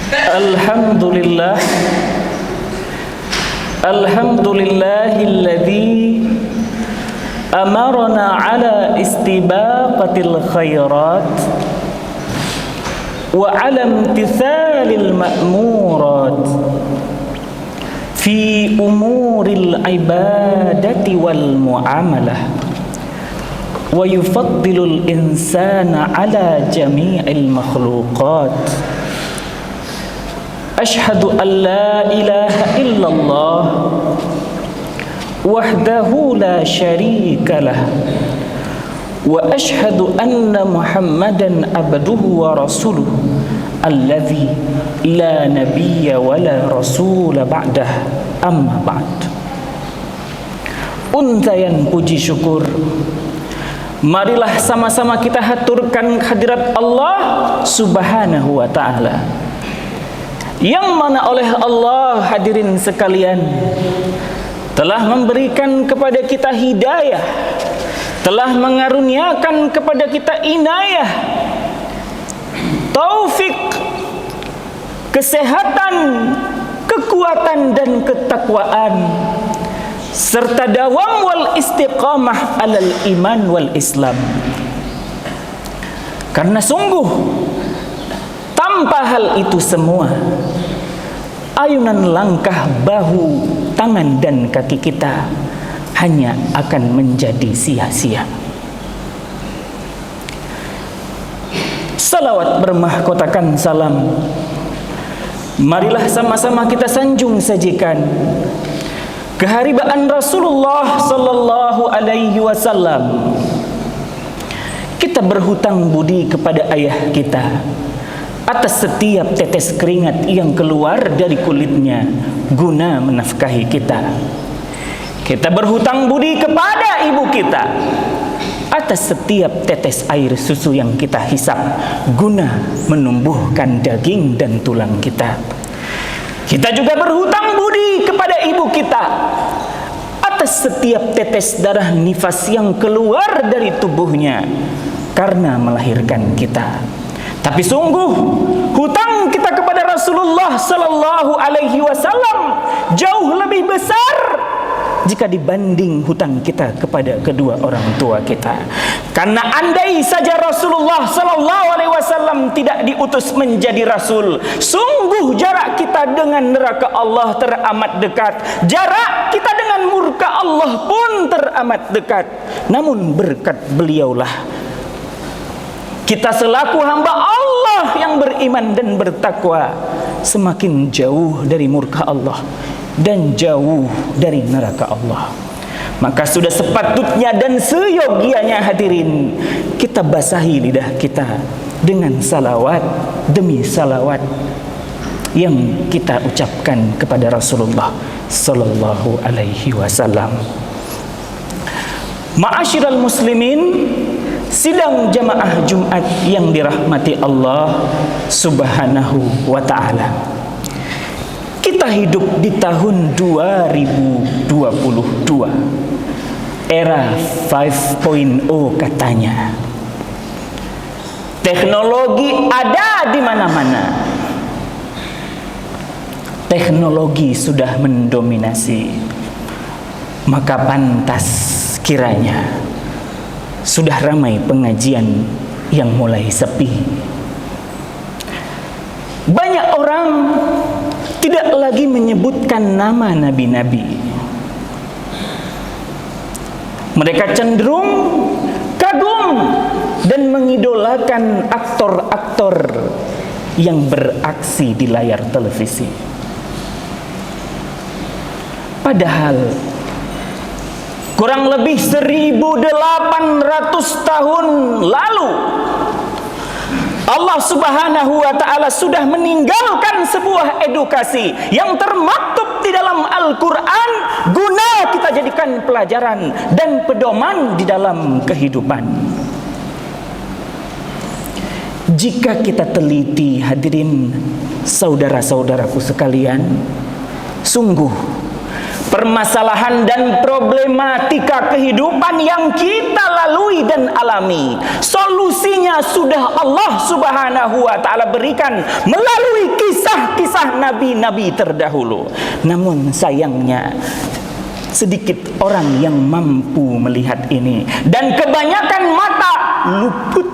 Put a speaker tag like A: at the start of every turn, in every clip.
A: Alhamdulillah. Alhamdulillahilladzi amarna ala istibaqatil khairat wa ala imtithalil ma'murat fi umuril ibadati wal muamalah wa yufaddilul insana ala jami'il makhluqat. Ashhadu an la ilaha illallah wahdahu la syarika lah wa ashhadu anna Muhammadan abduhu wa rasuluh alladzi la nabiyya wa la rasula ba'dah, amma ba'd. Untayan puji syukur, marilah sama-sama kita haturkan hadirat Allah Subhanahu wa ta'ala, yang mana oleh Allah, hadirin sekalian, telah memberikan kepada kita hidayah, telah mengaruniakan kepada kita inayah, taufik, kesehatan, kekuatan dan ketakwaan, serta dawam wal istiqamah alal iman wal Islam. Karena sungguh tanpa hal itu semua, ayunan langkah bahu, tangan dan kaki kita hanya akan menjadi sia-sia. Salawat bermahkotakan salam, marilah sama-sama kita sanjung sajikan keharibaan Rasulullah sallallahu alaihi wasallam. Kita berhutang budi kepada ayah kita atas setiap tetes keringat yang keluar dari kulitnya guna menafkahi kita. Kita berhutang budi kepada ibu kita atas setiap tetes air susu yang kita hisap guna menumbuhkan daging dan tulang kita. Kita juga berhutang budi kepada ibu kita atas setiap tetes darah nifas yang keluar dari tubuhnya karena melahirkan kita. Tapi sungguh hutang kita kepada Rasulullah sallallahu alaihi wasallam jauh lebih besar jika dibanding hutang kita kepada kedua orang tua kita. Karena andai saja Rasulullah sallallahu alaihi wasallam tidak diutus menjadi rasul, sungguh jarak kita dengan neraka Allah teramat dekat. Jarak kita dengan murka Allah pun teramat dekat. Namun berkat beliaulah kita selaku hamba Allah yang beriman dan bertakwa semakin jauh dari murka Allah dan jauh dari neraka Allah. Maka sudah sepatutnya dan seyogianya, hadirin, kita basahi lidah kita dengan salawat demi salawat yang kita ucapkan kepada Rasulullah sallallahu alaihi wasallam. Ma'asyiral muslimin, sidang jamaah Jumat yang dirahmati Allah Subhanahu wa ta'ala. Kita hidup di tahun 2022, era 5.0 katanya. Teknologi ada di mana-mana. Teknologi sudah mendominasi. Maka pantas kiranya sudah ramai pengajian yang mulai sepi. Banyak orang tidak lagi menyebutkan nama nabi-nabi. Mereka cenderung kagum dan mengidolakan aktor-aktor yang beraksi di layar televisi. Padahal kurang lebih 1800 tahun lalu Allah Subhanahu wa ta'ala sudah meninggalkan sebuah edukasi yang termaktub di dalam Al-Quran guna kita jadikan pelajaran dan pedoman di dalam kehidupan. Jika kita teliti, hadirin saudara-saudaraku sekalian, sungguh permasalahan dan problematika kehidupan yang kita lalui dan alami, solusinya sudah Allah Subhanahu wa ta'ala berikan melalui kisah-kisah nabi-nabi terdahulu. Namun sayangnya sedikit orang yang mampu melihat ini, dan kebanyakan mata luput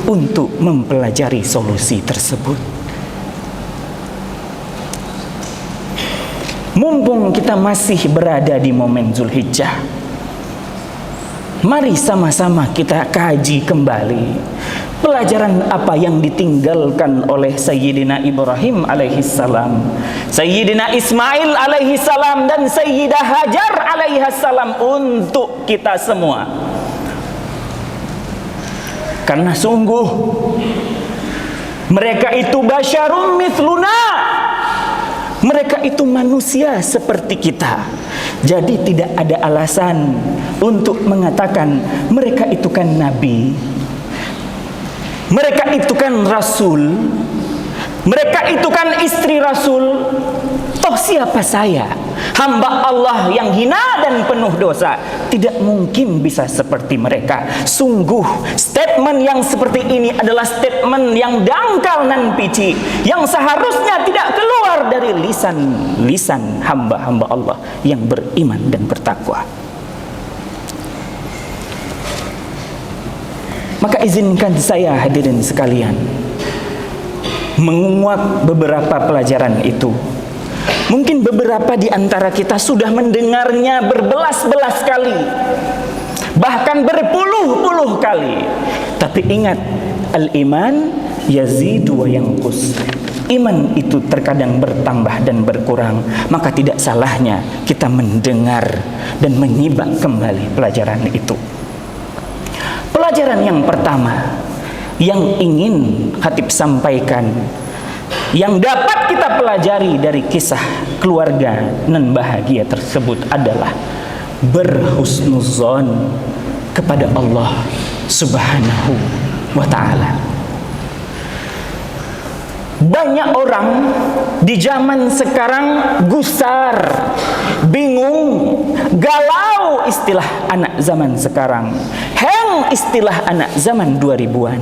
A: untuk mempelajari solusi tersebut. Mumpung kita masih berada di momen Zulhijjah, mari sama-sama kita kaji kembali pelajaran apa yang ditinggalkan oleh Sayyidina Ibrahim alaihissalam, Sayyidina Ismail alaihissalam, dan Sayyidah Hajar alaihissalam untuk kita semua. Karena sungguh mereka itu basyarum mithluna, mereka itu manusia seperti kita. Jadi tidak ada alasan untuk mengatakan mereka itu kan nabi, mereka itu kan rasul, mereka itu kan istri rasul. Toh siapa saya, hamba Allah yang hina dan penuh dosa? Tidak mungkin bisa seperti mereka. Sungguh statement yang seperti ini adalah statement yang dangkal nan pici, yang seharusnya tidak keluar dari lisan hamba-hamba Allah yang beriman dan bertakwa. Maka izinkan saya, hadirin sekalian, menguak beberapa pelajaran itu. Mungkin beberapa di antara kita sudah mendengarnya berbelas-belas kali, bahkan berpuluh-puluh kali. Tapi ingat, al-iman yazidu wa yanqus. Iman itu terkadang bertambah dan berkurang. Maka tidak salahnya kita mendengar dan menyimak kembali pelajaran itu. Pelajaran yang pertama yang ingin khatib sampaikan, yang dapat kita pelajari dari kisah keluarga nan bahagia tersebut adalah berhusnuzon kepada Allah Subhanahu wa ta'ala. Banyak orang di zaman sekarang gusar, bingung, galau istilah anak zaman sekarang, hang istilah anak zaman 2000-an.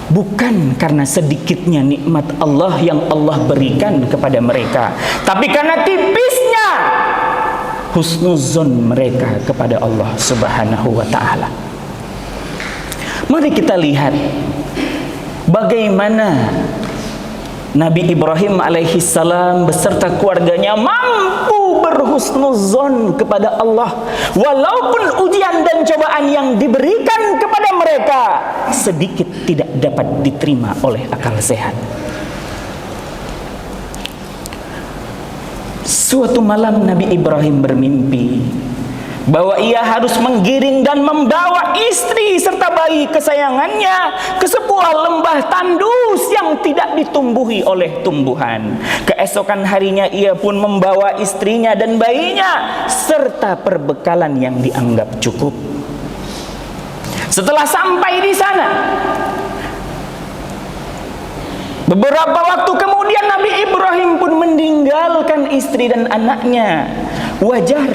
A: Bukan karena sedikitnya nikmat Allah yang Allah berikan kepada mereka, tapi karena tipisnya husnuzon mereka kepada Allah Subhanahu wa ta'ala. Mari kita lihat bagaimana Nabi Ibrahim alaihissalam beserta keluarganya mampu berhusnuzon kepada Allah, walaupun ujian dan cobaan yang diberikan kepada mereka sedikit tidak dapat diterima oleh akal sehat. Suatu malam Nabi Ibrahim bermimpi bahwa ia harus menggiring dan membawa istri serta bayi kesayangannya ke sebuah lembah tandus yang tidak ditumbuhi oleh tumbuhan. Keesokan harinya ia pun membawa istrinya dan bayinya serta perbekalan yang dianggap cukup. Setelah sampai di sana, beberapa waktu kemudian Nabi Ibrahim pun meninggalkan istri dan anaknya. Wajar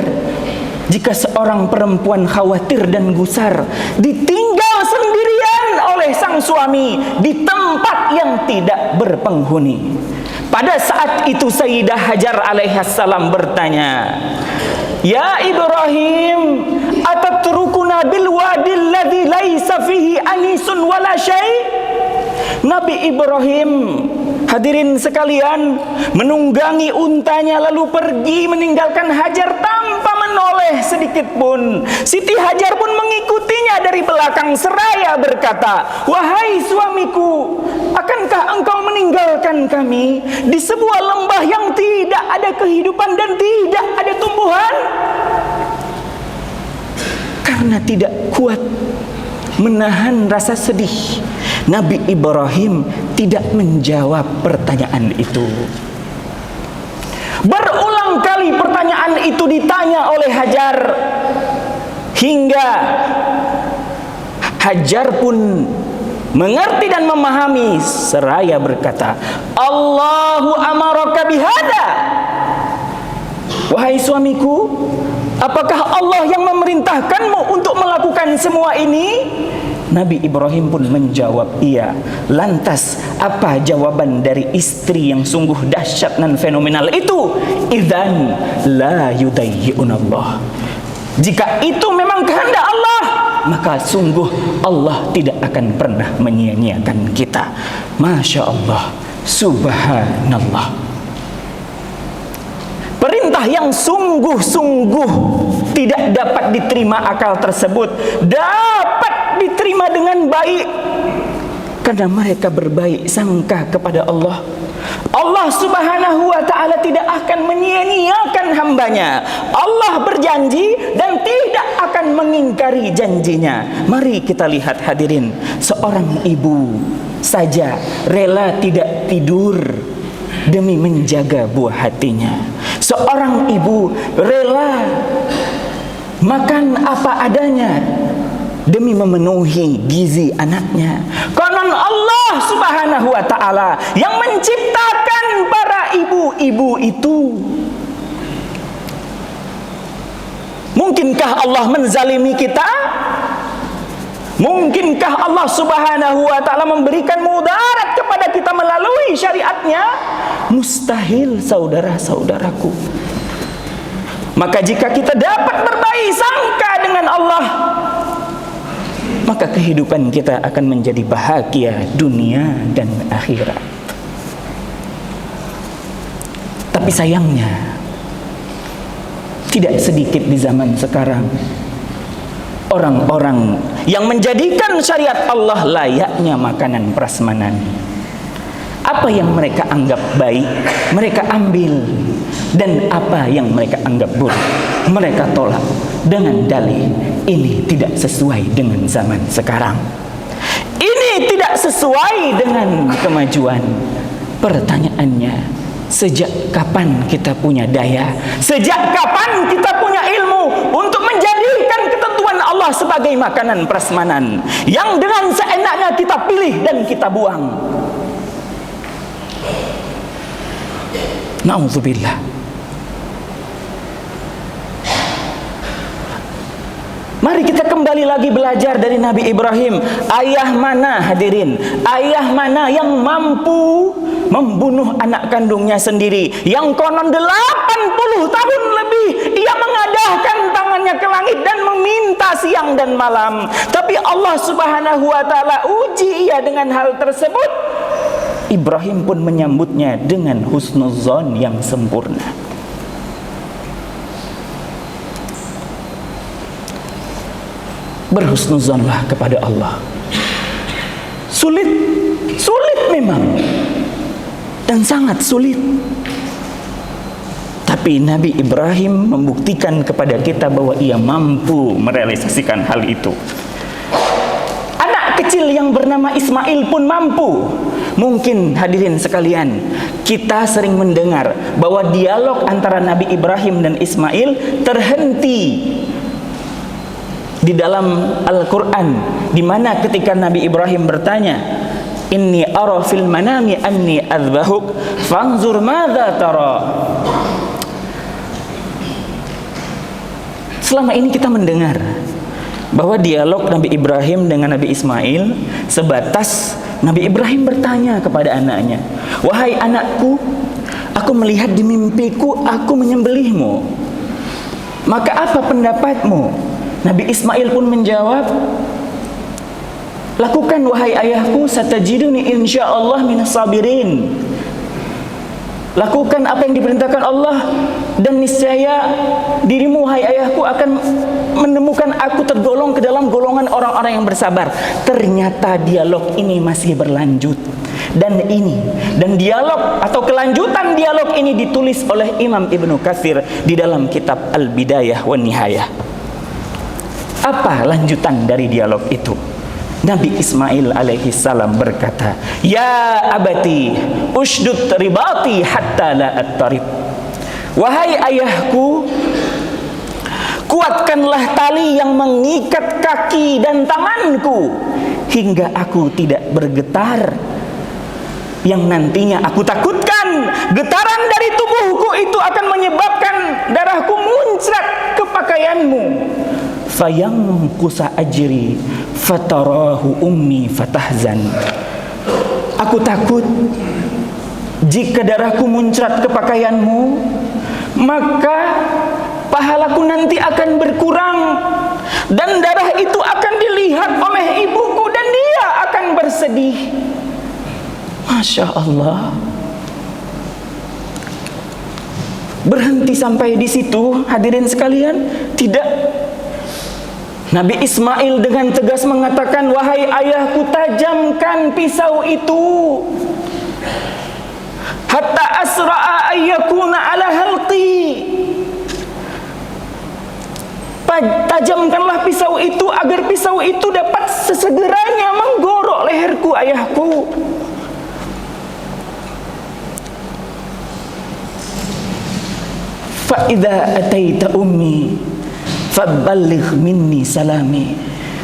A: jika seorang perempuan khawatir dan gusar ditinggal sendirian oleh sang suami di tempat yang tidak berpenghuni. Pada saat itu Sayyidah Hajar alaihissalam bertanya, "Ya Ibrahim, atatrukuna bil wadil ladzi laisa fihi anisun wala syai'?" Nabi Ibrahim, hadirin sekalian, menunggangi untanya lalu pergi meninggalkan Hajar tanpa menoleh sedikit pun. Siti Hajar pun mengikutinya dari belakang seraya berkata, "Wahai suamiku, akankah engkau meninggalkan kami di sebuah lembah yang tidak ada kehidupan dan tidak ada tumbuhan?" Karena tidak kuat menahan rasa sedih, Nabi Ibrahim tidak menjawab pertanyaan itu. Berulang kali pertanyaan itu ditanya oleh Hajar, hingga Hajar pun mengerti dan memahami seraya berkata, "Allahu amaraka bihada." Wahai suamiku, apakah Allah yang memerintahkanmu untuk melakukan semua ini? Nabi Ibrahim pun menjawab, iya. Lantas apa jawaban dari istri yang sungguh dahsyat dan fenomenal itu? Idzan la yudayyi'unallah. Jika itu memang kehendak Allah, maka sungguh Allah tidak akan pernah menyia-nyiakan kita. Masya Allah, subhanallah. Perintah yang sungguh-sungguh tidak dapat diterima akal tersebut dapat diterima dengan baik karena mereka berbaik sangka kepada Allah. Allah Subhanahu wa ta'ala tidak akan menyia-nyiakan hambanya. Allah berjanji dan tidak akan mengingkari janjinya. Mari kita lihat hadirin, seorang ibu saja rela tidak tidur demi menjaga buah hatinya. Seorang ibu rela makan apa adanya demi memenuhi gizi anaknya. Konon Allah Subhanahu wa ta'ala yang menciptakan para ibu-ibu itu. Mungkinkah Allah menzalimi kita? Mungkinkah Allah Subhanahu wa ta'ala memberikan mudarat kepada kita melalui syariatnya? Mustahil, saudara-saudaraku. Maka jika kita dapat berbaik sangka dengan Allah, maka kehidupan kita akan menjadi bahagia dunia dan akhirat. Tapi sayangnya, tidak sedikit di zaman sekarang orang-orang yang menjadikan syariat Allah layaknya makanan prasmanan. Apa yang mereka anggap baik, mereka ambil, dan apa yang mereka anggap buruk, mereka tolak dengan dalih ini tidak sesuai dengan zaman sekarang. Ini tidak sesuai dengan kemajuan. Pertanyaannya, sejak kapan kita punya daya? Sejak kapan kita punya ilmu untuk menjadikan ketentuan Allah sebagai makanan prasmanan yang dengan seenaknya kita pilih dan kita buang? Na'udzubillah. Mari kita kembali lagi belajar dari Nabi Ibrahim. Ayah mana, hadirin? Ayah mana yang mampu membunuh anak kandungnya sendiri, yang konon 80 tahun lebih ia mengadahkan tangannya ke langit dan meminta siang dan malam, tapi Allah Subhanahu wa ta'ala uji ia dengan hal tersebut. Ibrahim pun menyambutnya dengan husnuzon yang sempurna. Berhusnuzonlah kepada Allah. Sulit memang, dan sangat sulit. Tapi Nabi Ibrahim membuktikan kepada kita bahwa ia mampu merealisasikan hal itu. Anak kecil yang bernama Ismail pun mampu. Mungkin hadirin sekalian, kita sering mendengar bahwa dialog antara Nabi Ibrahim dan Ismail terhenti di dalam Al-Quran, di mana ketika Nabi Ibrahim bertanya, inni ara fil manami anni adzbahuk fanzur madza tara. Selama ini kita mendengar bahwa dialog Nabi Ibrahim dengan Nabi Ismail sebatas Nabi Ibrahim bertanya kepada anaknya, wahai anakku, aku melihat di mimpiku aku menyembelihmu, maka apa pendapatmu? Nabi Ismail pun menjawab, lakukan wahai ayahku, satajiduni insyaallah minas sabirin. Lakukan apa yang diperintahkan Allah, dan niscaya dirimu wahai ayahku akan menemukan aku tergolong ke dalam golongan orang-orang yang bersabar. Ternyata dialog ini masih berlanjut, dan dialog atau kelanjutan dialog ini ditulis oleh Imam Ibnu Katsir di dalam kitab Al-Bidayah wan Nihayah. Apa lanjutan dari dialog itu? Nabi Ismail alaihi salam berkata, ya abati ushdud ribati hatta la attarib. Wahai ayahku, kuatkanlah tali yang mengikat kaki dan tanganku hingga aku tidak bergetar, yang nantinya aku takutkan getaran dari tubuhku itu akan menyebabkan darahku muncrat ke pakaianmu. Fayangkusa ajri fatarahu ummi fatahzan. Aku takut jika darahku muncrat ke pakaianmu, maka pahalaku nanti akan berkurang, dan darah itu akan dilihat oleh ibuku dan dia akan bersedih. Masya Allah. Berhenti sampai di situ, hadirin sekalian? Tidak. Nabi Ismail dengan tegas mengatakan, wahai ayahku, tajamkan pisau itu hatta asra'a ayyakuna ala halqi. Tajamkanlah pisau itu agar pisau itu dapat sesegeranya menggorok leherku, ayahku. Fa idza ataita ummi faballigh minni salami.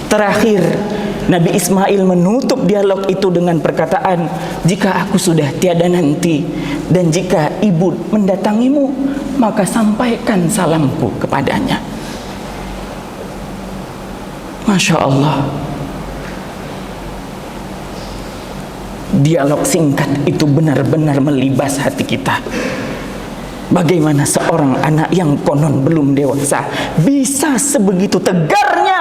A: Terakhir Nabi Ismail menutup dialog itu dengan perkataan, jika aku sudah tiada nanti dan jika ibu mendatangimu, maka sampaikan salamku kepadanya. Masya Allah. Dialog singkat itu benar-benar melibas hati kita. Bagaimana seorang anak yang konon belum dewasa bisa sebegitu tegarnya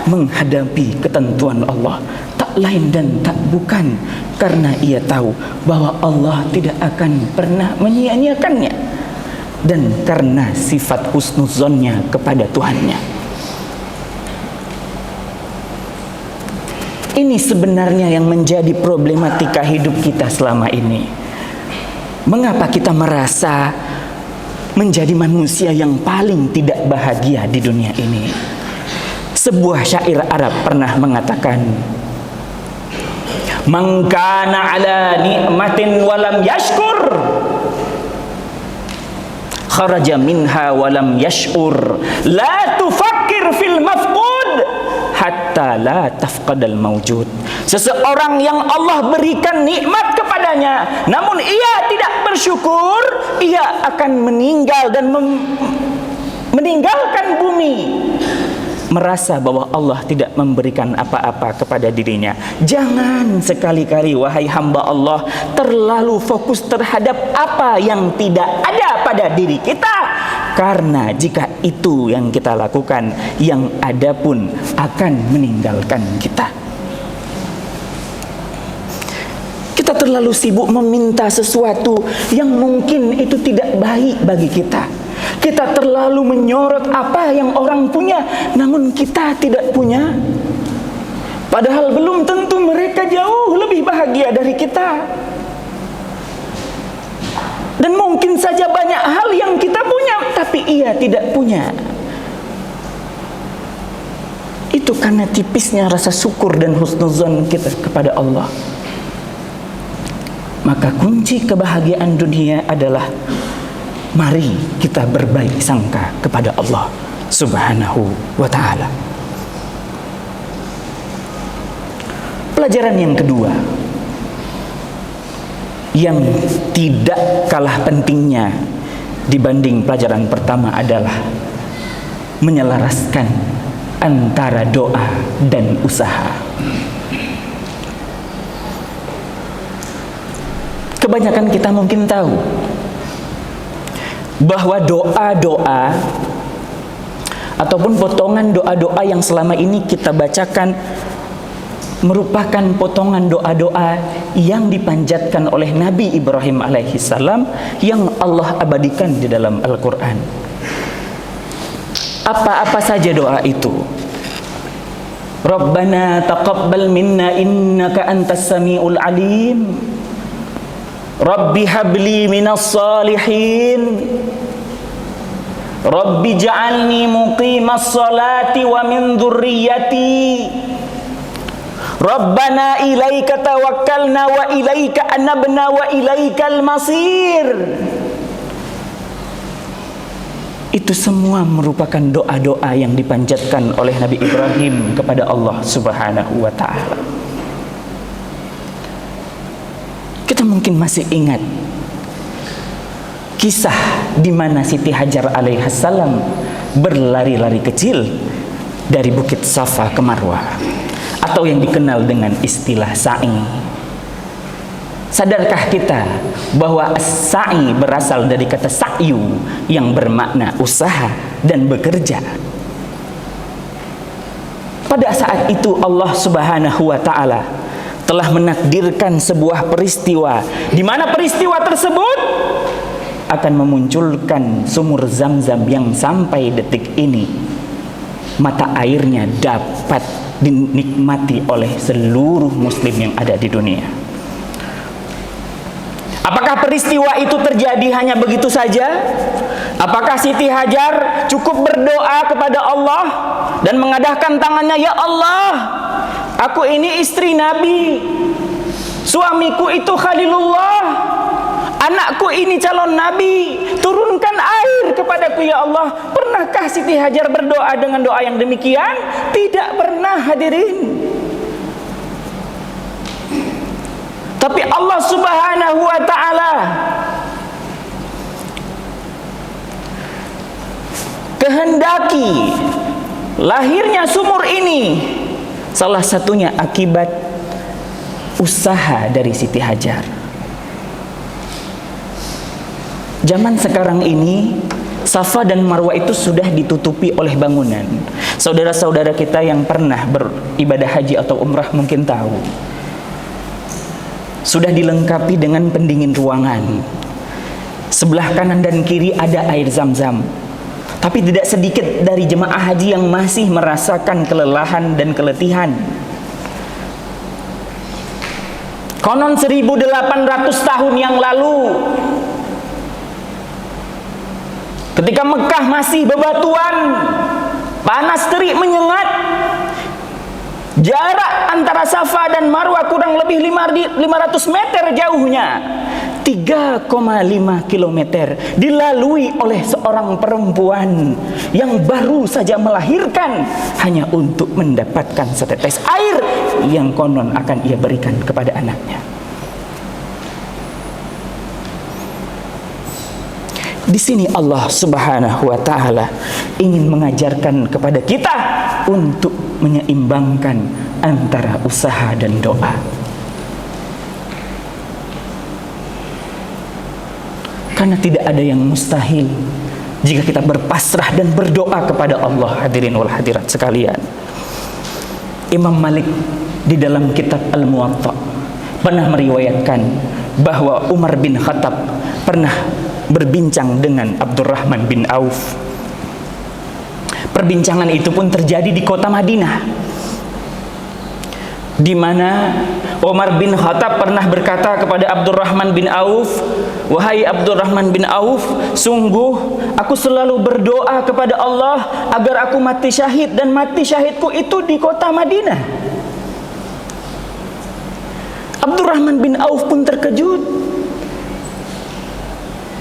A: menghadapi ketentuan Allah. Tak lain dan tak bukan karena ia tahu bahwa Allah tidak akan pernah menyia-nyiakannya, dan karena sifat husnuzonnya kepada Tuhannya. Ini sebenarnya yang menjadi problematika hidup kita selama ini. Mengapa kita merasa menjadi manusia yang paling tidak bahagia di dunia ini? Sebuah syair Arab pernah mengatakan, "Man kana ala ni'matin walam yashkur, kharaja minha walam yash'ur. La tufakkir fil mafqud hatta la tafqadal mawjud." Seseorang yang Allah berikan nikmat kepadanya, namun ia tidak bersyukur, ia akan meninggal dan meninggalkan bumi, merasa bahwa Allah tidak memberikan apa-apa kepada dirinya. Jangan sekali-kali, wahai hamba Allah, terlalu fokus terhadap apa yang tidak ada pada diri kita, karena jika itu yang kita lakukan, yang ada pun akan meninggalkan kita. Kita terlalu sibuk meminta sesuatu yang mungkin itu tidak baik bagi kita. Kita terlalu menyorot apa yang orang punya, namun kita tidak punya. Padahal belum tentu mereka jauh lebih bahagia dari kita. Dan mungkin saja banyak hal yang kita punya, tapi ia tidak punya. Itu karena tipisnya rasa syukur dan husnuzon kita kepada Allah. Maka kunci kebahagiaan dunia adalah, mari kita berbaik sangka kepada Allah Subhanahu wa ta'ala. Pelajaran yang kedua, yang tidak kalah pentingnya dibanding pelajaran pertama adalah menyelaraskan antara doa dan usaha. Kebanyakan kita mungkin tahu bahwa doa-doa ataupun potongan doa-doa yang selama ini kita bacakan merupakan potongan doa-doa yang dipanjatkan oleh Nabi Ibrahim alaihissalam yang Allah abadikan di dalam Al-Quran. Apa-apa saja doa itu? Rabbana taqabbal minna innaka antas sami'ul alim. Rabbi habli minas salihin. Rabbi ja'alni muqimas salati wa min dhurriyyati. Rabbana ilaika tawakkalna wa ilaika anabna wa ilaikal masir. Itu semua merupakan doa-doa yang dipanjatkan oleh Nabi Ibrahim kepada Allah Subhanahu wa ta'ala. Kita mungkin masih ingat kisah di mana Siti Hajar alaihissalam berlari-lari kecil dari Bukit Safa ke Marwah, atau yang dikenal dengan istilah sa'i. Sadarkah kita bahwa sa'i berasal dari kata sa'yu yang bermakna usaha dan bekerja? Pada saat itu Allah Subhanahu wa taala telah menakdirkan sebuah peristiwa di mana peristiwa tersebut akan memunculkan sumur Zam-Zam yang sampai detik ini mata airnya dapat dinikmati oleh seluruh muslim yang ada di dunia. Apakah peristiwa itu terjadi hanya begitu saja? Apakah Siti Hajar cukup berdoa kepada Allah dan mengadahkan tangannya, "Ya Allah, aku ini istri Nabi, suamiku itu Khalilullah, anakku ini calon Nabi, turunkan air kepadaku ya Allah." Pernahkah Siti Hajar berdoa dengan doa yang demikian? Tidak pernah, hadirin. Tapi Allah Subhanahu wa taala kehendaki lahirnya sumur ini salah satunya akibat usaha dari Siti Hajar. Zaman sekarang ini Safa dan Marwah itu sudah ditutupi oleh bangunan. Saudara-saudara kita yang pernah beribadah haji atau umrah mungkin tahu, sudah dilengkapi dengan pendingin ruangan. Sebelah kanan dan kiri ada air Zam-Zam. Tapi tidak sedikit dari jemaah haji yang masih merasakan kelelahan dan keletihan. Konon 1800 tahun yang lalu, ketika Mekah masih bebatuan, panas terik menyengat, jarak antara Safa dan Marwah kurang lebih 500 meter jauhnya, 3,5 kilometer dilalui oleh seorang perempuan yang baru saja melahirkan hanya untuk mendapatkan setetes air yang konon akan ia berikan kepada anaknya. Di sini Allah Subhanahu wa taala ingin mengajarkan kepada kita untuk menyeimbangkan antara usaha dan doa. Karena tidak ada yang mustahil jika kita berpasrah dan berdoa kepada Allah, hadirin wal hadirat sekalian. Imam Malik di dalam kitab Al-Muwatta pernah meriwayatkan bahwa Umar bin Khattab pernah berbincang dengan Abdurrahman bin Auf. Perbincangan itu pun terjadi di kota Madinah, di mana Umar bin Khattab pernah berkata kepada Abdurrahman bin Auf, "Wahai Abdurrahman bin Auf, sungguh aku selalu berdoa kepada Allah agar aku mati syahid, dan mati syahidku itu di kota Madinah." Abdurrahman bin Auf pun terkejut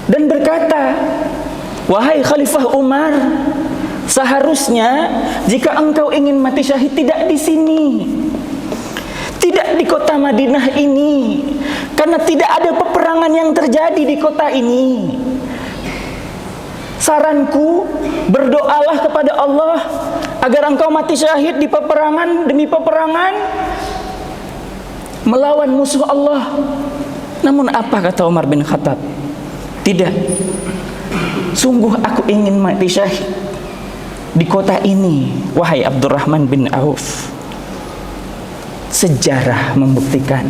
A: dan berkata, "Wahai Khalifah Umar, seharusnya jika engkau ingin mati syahid tidak di sini, tidak di kota Madinah ini, karena tidak ada peperangan yang terjadi di kota ini. Saranku, berdoalah kepada Allah agar engkau mati syahid di peperangan demi peperangan melawan musuh Allah." Namun apa kata Umar bin Khattab? "Tidak, sungguh aku ingin mati syahid di kota ini, wahai Abdurrahman bin Auf." Sejarah membuktikan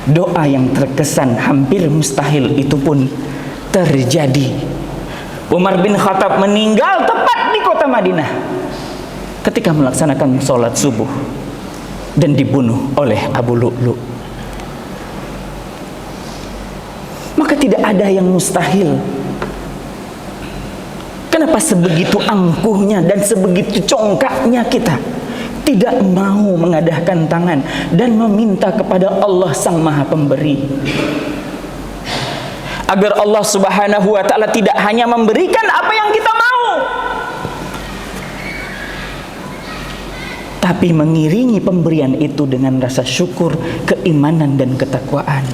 A: doa yang terkesan hampir mustahil itu pun terjadi. Umar bin Khattab meninggal tepat di kota Madinah ketika melaksanakan sholat subuh dan dibunuh oleh Abu Lu'lu'. Maka tidak ada yang mustahil. Kenapa sebegitu angkuhnya dan sebegitu congkaknya kita tidak mau mengadahkan tangan dan meminta kepada Allah Sang Maha Pemberi, agar Allah Subhanahu wa taala tidak hanya memberikan apa yang kita mau, tapi mengiringi pemberian itu dengan rasa syukur, keimanan dan ketakwaan.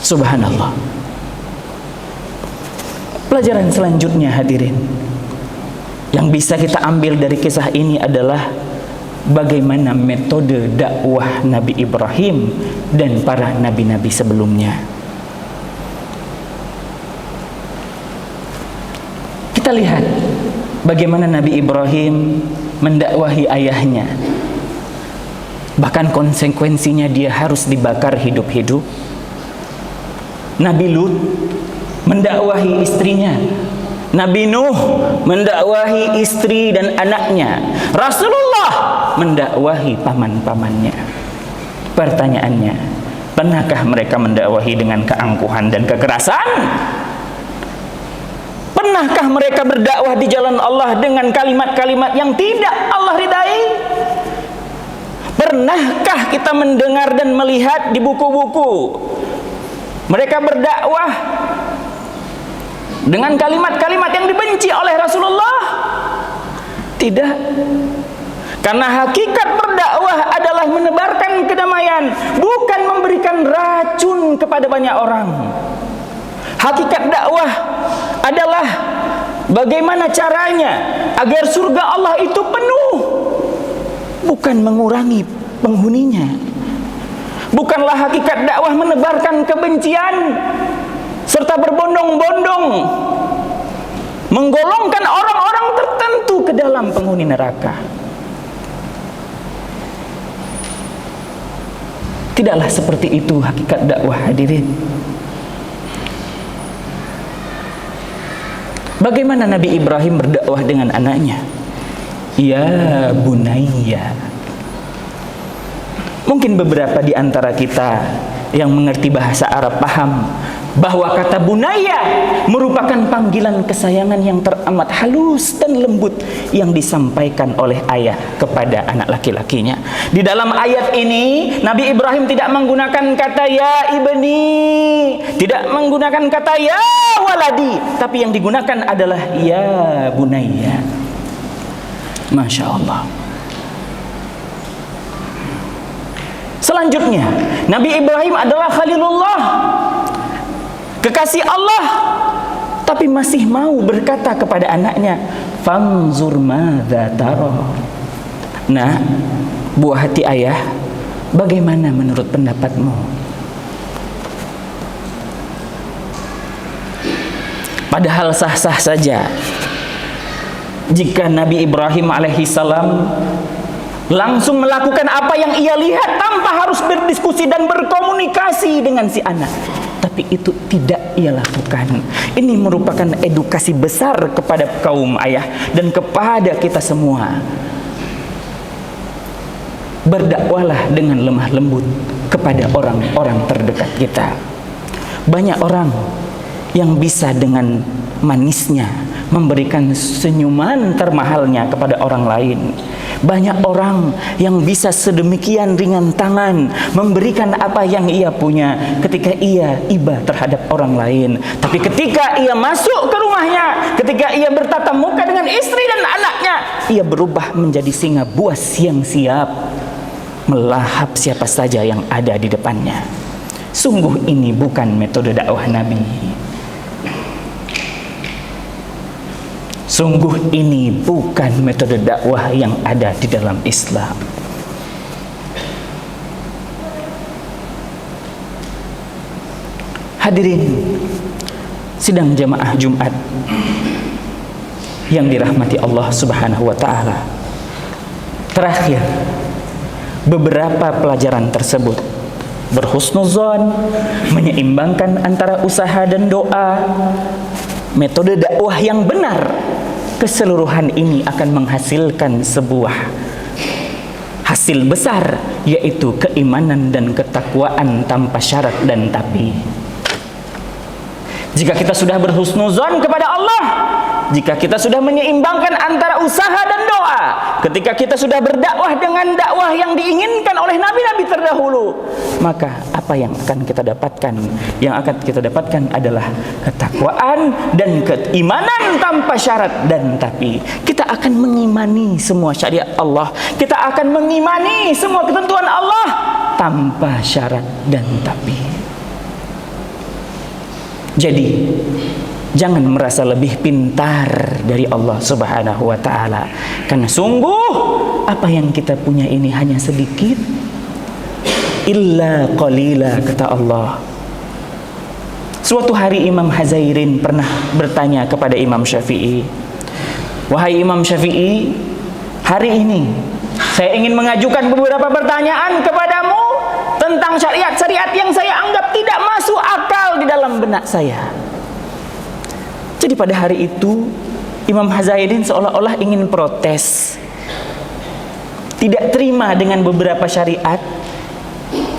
A: Subhanallah. Pelajaran selanjutnya hadirin yang bisa kita ambil dari kisah ini adalah bagaimana metode dakwah Nabi Ibrahim dan para nabi-nabi sebelumnya. Kita lihat bagaimana Nabi Ibrahim mendakwahi ayahnya. Bahkan konsekuensinya dia harus dibakar hidup-hidup. Nabi Lut mendakwahi istrinya. Nabi Nuh mendakwahi istri dan anaknya. Rasulullah mendakwahi paman-pamannya. Pertanyaannya, pernahkah mereka mendakwahi dengan keangkuhan dan kekerasan? Pernahkah mereka berdakwah di jalan Allah dengan kalimat-kalimat yang tidak Allah ridai? Pernahkah kita mendengar dan melihat di buku-buku mereka berdakwah dengan kalimat-kalimat yang dibenci oleh Rasulullah? Tidak. Karena hakikat berdakwah adalah menebarkan kedamaian, bukan memberikan racun kepada banyak orang. Hakikat dakwah adalah bagaimana caranya agar surga Allah itu penuh, bukan mengurangi penghuninya. Bukanlah hakikat dakwah menebarkan kebencian serta berbondong-bondong menggolongkan orang-orang tertentu ke dalam penghuni neraka. Tidaklah seperti itu hakikat dakwah hadirin. Bagaimana Nabi Ibrahim berdakwah dengan anaknya? Ya bunayya. Mungkin beberapa di antara kita yang mengerti bahasa Arab paham bahwa kata bunayya merupakan panggilan kesayangan yang teramat halus dan lembut yang disampaikan oleh ayah kepada anak laki-lakinya. Di dalam ayat ini Nabi Ibrahim tidak menggunakan kata ya ibni, tidak menggunakan kata ya waladi, tapi yang digunakan adalah ya bunayya. Masya Allah. Selanjutnya, Nabi Ibrahim adalah Khalilullah, kekasih Allah, tapi masih mau berkata kepada anaknya, fanzur madza tara. Nah, buah hati ayah, bagaimana menurut pendapatmu? Padahal sah-sah saja jika Nabi Ibrahim alaihissalam langsung melakukan apa yang ia lihat tanpa harus berdiskusi dan berkomunikasi dengan si anak. Tapi itu tidak ia lakukan. Ini merupakan edukasi besar kepada kaum ayah dan kepada kita semua. Berdakwahlah dengan lemah lembut kepada orang-orang terdekat kita. Banyak orang yang bisa dengan manisnya memberikan senyuman termahalnya kepada orang lain. Banyak orang yang bisa sedemikian ringan tangan memberikan apa yang ia punya ketika ia iba terhadap orang lain. Tapi ketika ia masuk ke rumahnya, ketika ia bertatap muka dengan istri dan anaknya, ia berubah menjadi singa buas yang siap melahap siapa saja yang ada di depannya. Sungguh ini bukan metode dakwah Nabi. Sungguh ini bukan metode dakwah yang ada di dalam Islam. Hadirin sidang jamaah Jumat yang dirahmati Allah Subhanahu wa taala. Terakhir, beberapa pelajaran tersebut berhusnuzon, menyeimbangkan antara usaha dan doa. Metode dakwah yang benar, keseluruhan ini akan menghasilkan sebuah hasil besar, yaitu keimanan dan ketakwaan tanpa syarat dan tapi. Jika kita sudah berhusnuzon kepada Allah, jika kita sudah menyeimbangkan antara usaha dan doa, ketika kita sudah berdakwah dengan dakwah yang diinginkan oleh nabi-nabi terdahulu, maka apa yang akan kita dapatkan? Yang akan kita dapatkan adalah ketakwaan dan keimanan tanpa syarat dan tapi. Kita akan mengimani semua syariat Allah, kita akan mengimani semua ketentuan Allah tanpa syarat dan tapi. Jadi jangan merasa lebih pintar dari Allah Subhanahu wa ta'ala, karena sungguh apa yang kita punya ini hanya sedikit. Illa qalila, kata Allah. Suatu hari Imam Hazairin pernah bertanya kepada Imam Syafi'i, "Wahai Imam Syafi'i, hari ini saya ingin mengajukan beberapa pertanyaan kepadamu tentang syariat-syariat yang saya anggap tidak masuk akal di dalam benak saya." Jadi pada hari itu Imam Hazairin seolah-olah ingin protes, tidak terima dengan beberapa syariat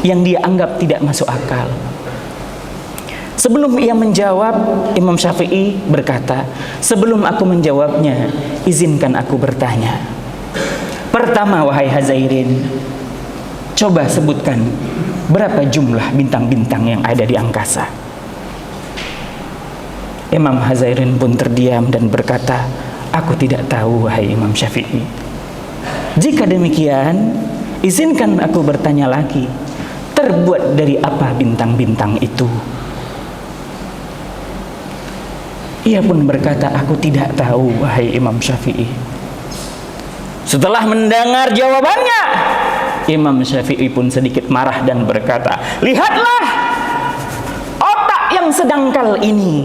A: yang dia anggap tidak masuk akal. Sebelum ia menjawab, Imam Syafi'i berkata, "Sebelum aku menjawabnya, izinkan aku bertanya. Pertama, wahai Hazairin, coba sebutkan berapa jumlah bintang-bintang yang ada di angkasa." Imam Hazairin pun terdiam dan berkata, "Aku tidak tahu, wahai Imam Syafi'i." "Jika demikian, izinkan aku bertanya lagi, terbuat dari apa bintang-bintang itu?" Ia pun berkata, "Aku tidak tahu, wahai Imam Syafi'i." Setelah mendengar jawabannya, Imam Syafi'i pun sedikit marah dan berkata, "Lihatlah otak yang sedangkal ini,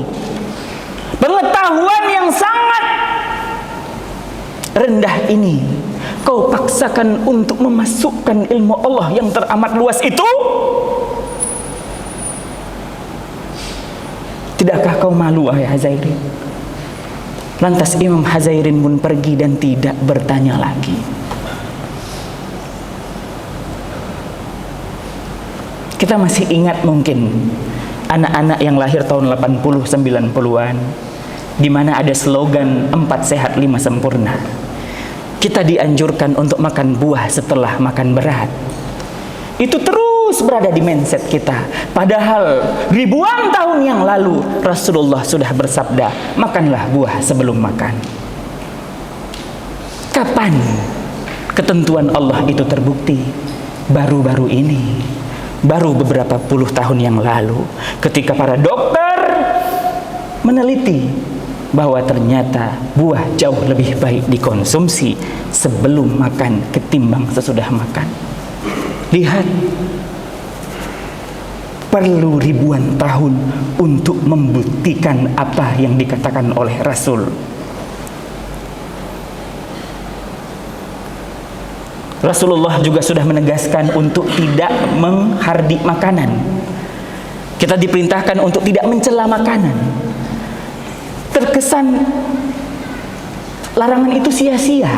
A: pengetahuan yang sangat rendah ini, kau paksakan untuk memasukkan ilmu Allah yang teramat luas itu? Tidakkah kau malu, wahai Hazairin?" Lantas Imam Hazairin pun pergi dan tidak bertanya lagi. Kita masih ingat mungkin anak-anak yang lahir tahun 80 90-an, di mana ada slogan 4 sehat 5 sempurna. Kita dianjurkan untuk makan buah setelah makan berat. Itu terus berada di mindset kita. Padahal ribuan tahun yang lalu Rasulullah sudah bersabda, makanlah buah sebelum makan. Kapan ketentuan Allah itu terbukti? Baru-baru ini, baru beberapa puluh tahun yang lalu, ketika para dokter meneliti bahwa ternyata buah jauh lebih baik dikonsumsi sebelum makan ketimbang sesudah makan. Lihat, perlu ribuan tahun untuk membuktikan apa yang dikatakan oleh Rasul. Rasulullah juga sudah menegaskan untuk tidak menghardik makanan. Kita diperintahkan untuk tidak mencela makanan. Terkesan larangan itu sia-sia,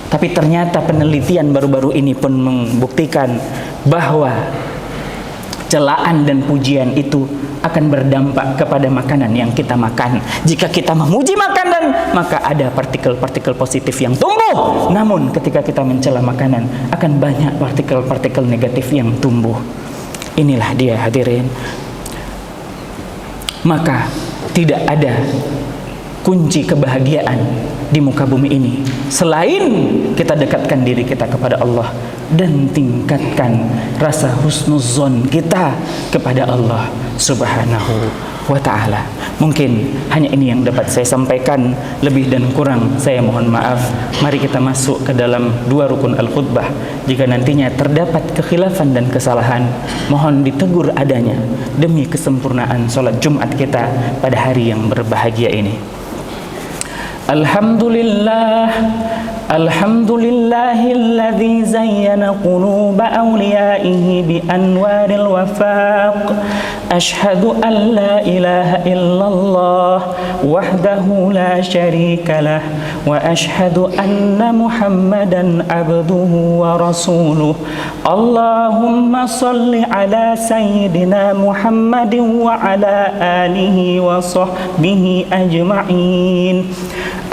A: tapi ternyata penelitian baru-baru ini pun membuktikan bahwa celaan dan pujian itu akan berdampak kepada makanan yang kita makan. Jika kita memuji makanan, maka ada partikel-partikel positif yang tumbuh. Namun ketika kita mencela makanan, akan banyak partikel-partikel negatif yang tumbuh. Inilah dia, hadirin. Maka tidak ada kunci kebahagiaan di muka bumi ini selain kita dekatkan diri kita kepada Allah dan tingkatkan rasa husnuzon kita kepada Allah Subhanahu wa ta'ala. Mungkin hanya ini yang dapat saya sampaikan, lebih dan kurang saya mohon maaf. Mari kita masuk ke dalam 2 rukun al-khutbah. Jika nantinya terdapat kekhilafan dan kesalahan, mohon ditegur adanya demi kesempurnaan sholat Jumat kita pada hari yang berbahagia ini. Alhamdulillah, alhamdulillahilladzi zayyana quluba awliyaihi bi anwaril wafaq. Ashhadu an la ilaha illallah wahdahu la syarika lah wa ashhadu anna Muhammadan abduhu wa rasuluh. Allahumma salli ala sayyidina Muhammadin wa ala alihi wa sahbihi ajma'in.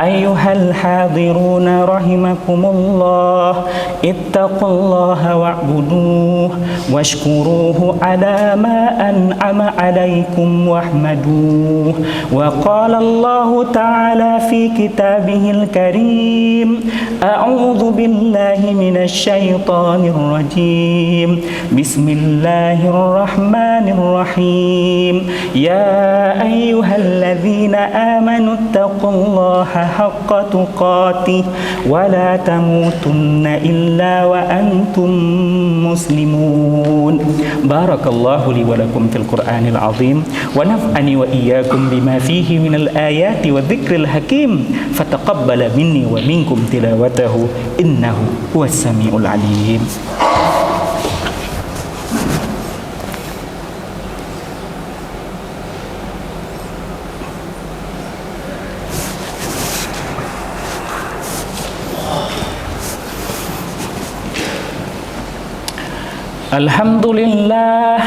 A: Ayyuhal hadiruna rahimakumullah, ittaqullaha wa'buduh washkuruhu ala ma an'ama alaikum wahmaduh. Wa qala Allah ta'ala fi kitabihil karim, a'udzu billahi minasy syaithanir rajim. Bismillahirrahmanirrahim. Ya ayyuhalladzina amanu taqullaha haqqa tuqatih wa la tamutunna illa wa antum muslimun. Barakallahu li wa lakum fil Qur'anil azim wa naf'ani wa iyyakum bima fihi minal ayati wa dzikril hakim. Fataqabbala minni wa minkum tilawatahu innahu huwas samiul alim. Alhamdulillah,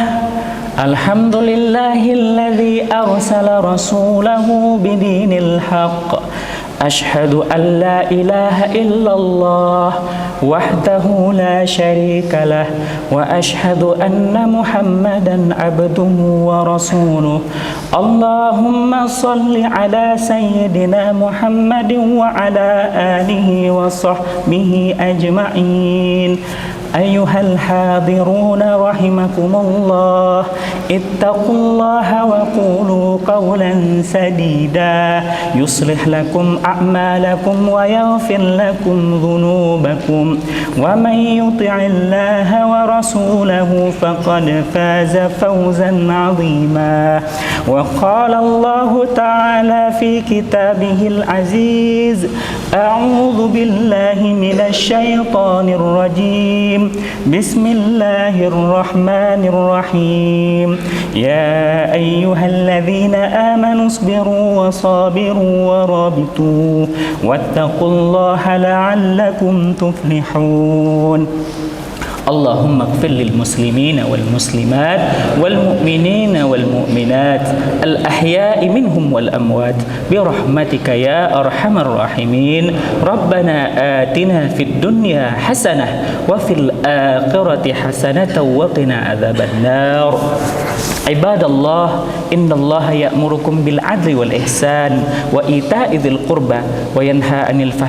A: alhamdulillahilladzi arsala rasulahu bidinil haqq. Ashhadu an la ilaha illallah wahdahu la syarika lah wa ashhadu anna Muhammadan abduhu wa rasuluh. Allahumma salli ala sayyidina Muhammadin wa ala alihi wa sahbihi ajma'in. Ayyuhal hadiruna rahimakumullah, ittaqullaha wa qulu qawlan sadida yuslih lakum a'malakum wa yaghfir lakum dhunubakum wa man yuti'illaha wa rasulahu faqad faza fawzan 'azima. Wa qala Allah ta'ala fi kitabihil aziz, a'udzu billahi minasy syaithanir rajim. Bismillahirrahmanirrahim. Ya ayyuhalladzina amanu isbiru wa sabiru wa rabitu wattaqullaha la'allakum tuflihun. Allahumma ighfir lil muslimina wal muslimat wal mu'minina wal mu'minat al ahya'i minhum wal amwat bi rahmatika ya arhamar rahimin. Rabbana atina fid dunya hasanah wa fil akhirati hasanatan wa qina adzaban nar. Ibadallah, innallaha ya'murukum bil adli wal ihsan wa ita'i dzil qurba wa yanha 'anil